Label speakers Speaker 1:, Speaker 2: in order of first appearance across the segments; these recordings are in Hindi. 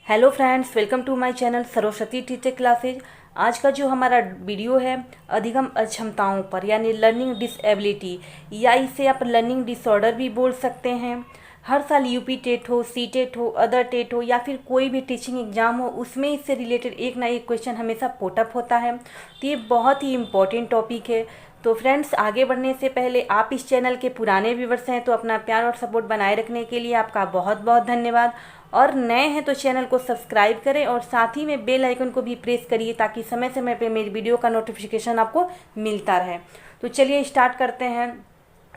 Speaker 1: Hello friends, welcome to my channel Saraswati teacher classes. आज का जो हमारा वीडियो है अधिगम अक्षमताओं पर यानी लर्निंग डिसेबिलिटी या इसे आप लर्निंग डिसऑर्डर भी बोल सकते हैं। हर साल यूपी टेट हो, सी टेट हो, अदर टेट हो या फिर कोई भी टीचिंग एग्जाम हो, उसमें इससे रिलेटेड एक ना एक क्वेश्चन हमेशा पोटअप होता है। तो ये बहुत ही इम्पोर्टेंट टॉपिक है। तो फ्रेंड्स, आगे बढ़ने से पहले आप इस चैनल के पुराने व्यूवर्स हैं तो अपना प्यार और सपोर्ट बनाए रखने के लिए आपका बहुत बहुत धन्यवाद। और नए हैं तो चैनल को सब्सक्राइब करें और साथ ही में बेल आइकन को भी प्रेस करिए ताकि समय समय पे मेरी वीडियो का नोटिफिकेशन आपको मिलता रहे। तो चलिए स्टार्ट करते हैं।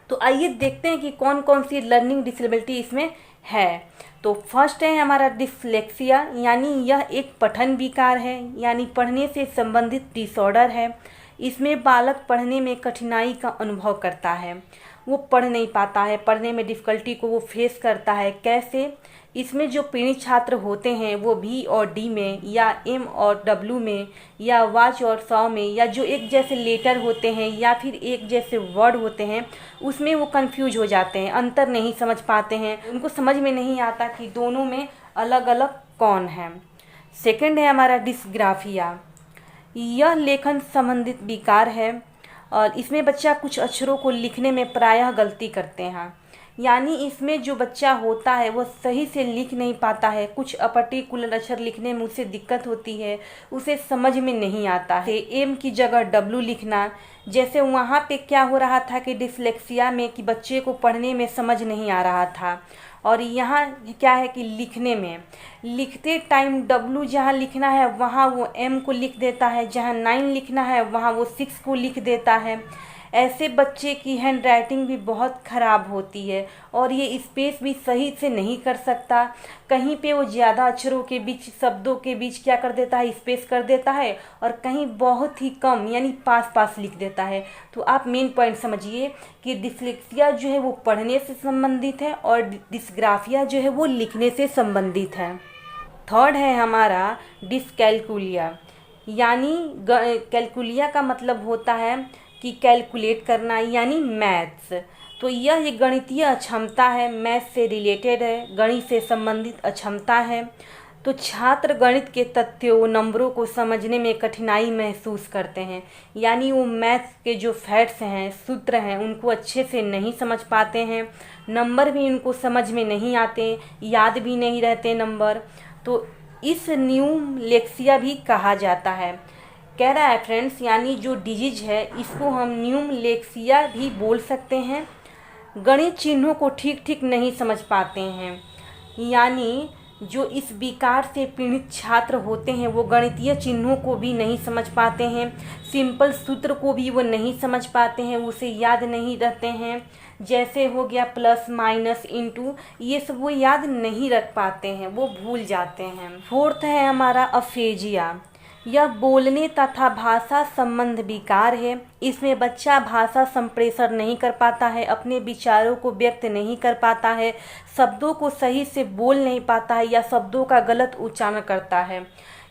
Speaker 1: तो आइए देखते हैं कि कौन कौन सी लर्निंग डिसेबिलिटी इसमें है। तो फर्स्ट है हमारा डिसलेक्सिया, यानी यह एक पठन विकार है, यानी पढ़ने से संबंधित डिसऑर्डर है। इसमें बालक पढ़ने में कठिनाई का अनुभव करता है, वो पढ़ नहीं पाता है, पढ़ने में डिफ़िकल्टी को वो फेस करता है। कैसे? इसमें जो पीड़ित छात्र होते हैं वो भी और डी में या एम और डब्ल्यू में या वाच और सौ में, या जो एक जैसे लेटर होते हैं या फिर एक जैसे वर्ड होते हैं, उसमें वो कंफ्यूज हो जाते हैं, अंतर नहीं समझ पाते हैं, उनको समझ में नहीं आता कि दोनों में अलग अलग कौन है। सेकंड है हमारा डिस्ग्राफिया। यह लेखन संबंधित विकार है और इसमें बच्चा कुछ अक्षरों को लिखने में प्रायः गलती करते हैं, यानी इसमें जो बच्चा होता है वह सही से लिख नहीं पाता है, कुछ अपर्टिकुलर अक्षर लिखने में उसे दिक्कत होती है, उसे समझ में नहीं आता है। एम की जगह डब्लू लिखना, जैसे वहाँ पे क्या हो रहा था कि डिसलेक्सिया में कि बच्चे को पढ़ने में समझ नहीं आ रहा था, और यहाँ क्या है कि लिखने में लिखते टाइम डब्लू जहाँ लिखना है वहाँ वो एम को लिख देता है, जहाँ 9 लिखना है वहाँ वो 6 को लिख देता है। ऐसे बच्चे की हैंड राइटिंग भी बहुत ख़राब होती है और ये स्पेस भी सही से नहीं कर सकता। कहीं पे वो ज़्यादा अक्षरों के बीच, शब्दों के बीच क्या कर देता है, स्पेस कर देता है, और कहीं बहुत ही कम यानी पास पास लिख देता है। तो आप मेन पॉइंट समझिए कि डिस्लेक्सिया जो है वो पढ़ने से संबंधित है और डिस्ग्राफिया जो है वो लिखने से संबंधित है। थर्ड है हमारा डिसकैलकुलिया, यानी कैलकुलिया का मतलब होता है कि कैलकुलेट करना यानी मैथ्स। तो यह एक गणितीय अक्षमता है, मैथ्स से रिलेटेड है, गणित से संबंधित अक्षमता है। तो छात्र गणित के तथ्यों, नंबरों को समझने में कठिनाई महसूस करते हैं, यानी वो मैथ्स के जो फैक्ट्स हैं, सूत्र हैं, उनको अच्छे से नहीं समझ पाते हैं, नंबर भी उनको समझ में नहीं आते, याद भी नहीं रहते नंबर। तो इस न्यूमलेक्सिया भी कहा जाता है। कह रहा है फ्रेंड्स, यानी जो डिजीज है इसको हम न्यूमलेक्सिया भी बोल सकते हैं। गणित चिन्हों को ठीक ठीक नहीं समझ पाते हैं, यानी जो इस विकार से पीड़ित छात्र होते हैं वो गणितीय चिन्हों को भी नहीं समझ पाते हैं, सिंपल सूत्र को भी वो नहीं समझ पाते हैं, उसे याद नहीं रहते हैं। जैसे हो गया प्लस माइनस इंटू, ये सब वो याद नहीं रख पाते हैं, वो भूल जाते हैं। फोर्थ है हमारा अफेजिया। यह बोलने तथा भाषा संबंध विकार है। इसमें बच्चा भाषा संप्रेषण नहीं कर पाता है, अपने विचारों को व्यक्त नहीं कर पाता है, शब्दों को सही से बोल नहीं पाता है या शब्दों का गलत उच्चारण करता है,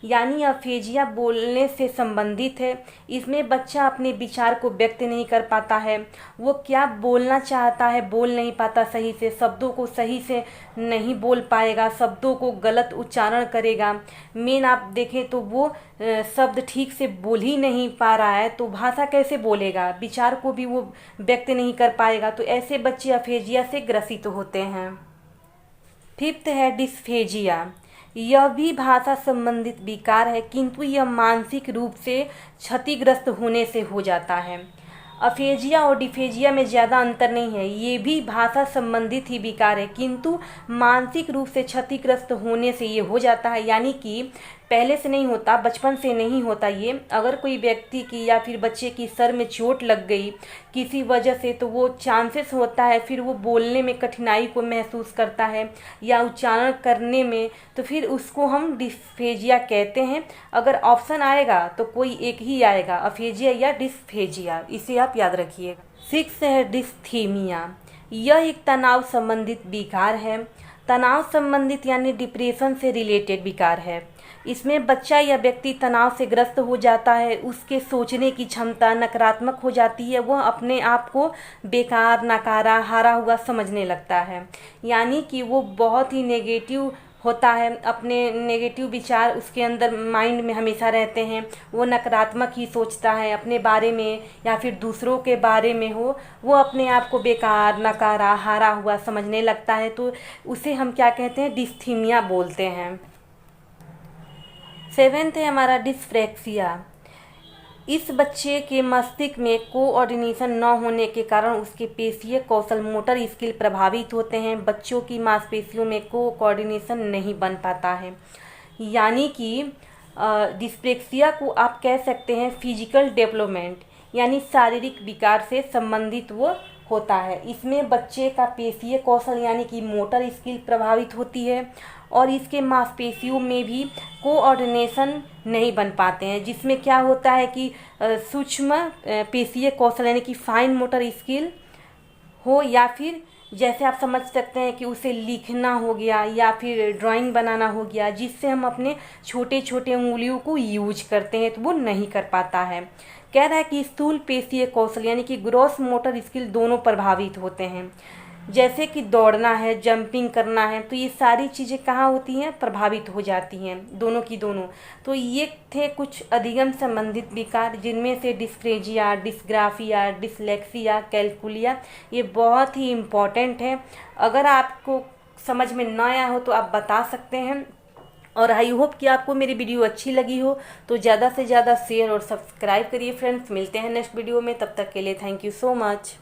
Speaker 1: यानी अफेजिया बोलने से संबंधित है। इसमें बच्चा अपने विचार को व्यक्त नहीं कर पाता है, वो क्या बोलना चाहता है बोल नहीं पाता सही से, शब्दों को सही से नहीं बोल पाएगा, शब्दों को गलत उच्चारण करेगा। मेन आप देखें तो वो शब्द ठीक से बोल ही नहीं पा रहा है तो भाषा कैसे बोलेगा, विचार को भी वो व्यक्त नहीं कर पाएगा। तो ऐसे बच्चे अफेजिया से ग्रसित होते हैं। फिफ्थ है डिस्फेजिया। यह भी भाषा संबंधित विकार है, किंतु यह मानसिक रूप से क्षतिग्रस्त होने से हो जाता है। अफेजिया और डिफेजिया में ज़्यादा अंतर नहीं है, ये भी भाषा संबंधित ही विकार है, किंतु मानसिक रूप से क्षतिग्रस्त होने से ये हो जाता है, यानी कि पहले से नहीं होता, बचपन से नहीं होता ये। अगर कोई व्यक्ति की या फिर बच्चे की सर में चोट लग गई किसी वजह से तो वो चांसेस होता है फिर वो बोलने में कठिनाई को महसूस करता है या उच्चारण करने में, तो फिर उसको हम डिस्फेजिया कहते हैं। अगर ऑप्शन आएगा तो कोई एक ही आएगा, अफेजिया या डिस्फेजिया, इसे आप याद रखिए। 6 है डिस्थीमिया। यह एक तनाव संबंधित विकार है, तनाव संबंधित यानी डिप्रेशन से रिलेटेड विकार है। इसमें बच्चा या व्यक्ति तनाव से ग्रस्त हो जाता है, उसके सोचने की क्षमता नकारात्मक हो जाती है, वह अपने आप को बेकार, नकारा, हारा हुआ समझने लगता है, यानी कि वो बहुत ही नेगेटिव होता है, अपने नेगेटिव विचार उसके अंदर माइंड में हमेशा रहते हैं, वो नकारात्मक ही सोचता है अपने बारे में या फिर दूसरों के बारे में हो, वो अपने आप को बेकार, नकारा, हारा हुआ समझने लगता है। तो उसे हम क्या कहते हैं, डिस्थीमिया बोलते हैं। 7th है हमारा डिस्फ्रेक्सिया। इस बच्चे के मस्तिष्क में कोऑर्डिनेशन न होने के कारण उसके पेशीय कौशल, मोटर स्किल प्रभावित होते हैं। बच्चों की मांसपेशियों में कोऑर्डिनेशन नहीं बन पाता है। यानी कि डिस्प्लेक्सिया को आप कह सकते हैं फिजिकल डेवलपमेंट, यानी शारीरिक विकार से संबंधित वो होता है। इसमें बच्चे का पेशीय कौशल यानी कि मोटर स्किल प्रभावित होती है और इसके मांसपेशियों में भी कोऑर्डिनेशन नहीं बन पाते हैं, जिसमें क्या होता है कि सूक्ष्म पेशीय कौशल यानी कि फाइन मोटर स्किल हो, या फिर जैसे आप समझ सकते हैं कि उसे लिखना हो गया या फिर ड्राइंग बनाना हो गया, जिससे हम अपने छोटे छोटे उंगलियों को यूज करते हैं, तो वो नहीं कर पाता है। कह रहा है कि स्थूल पेशीय कौशल यानी कि ग्रॉस मोटर स्किल दोनों प्रभावित होते हैं। जैसे कि दौड़ना है, जंपिंग करना है, तो ये सारी चीज़ें कहाँ होती हैं, प्रभावित हो जाती हैं, दोनों की दोनों। तो ये थे कुछ अधिगम संबंधित विकार, जिनमें से डिस्फ्रेजिया, डिस्ग्राफिया, डिसलेक्सिया, कैलकुलिया ये बहुत ही इम्पॉर्टेंट है। अगर आपको समझ में ना आया हो तो आप बता सकते हैं। और आई होप कि आपको मेरी वीडियो अच्छी लगी हो, तो ज़्यादा से ज़्यादा शेयर और सब्सक्राइब करिए फ्रेंड्स। मिलते हैं नेक्स्ट वीडियो में, तब तक के लिए थैंक यू सो मच।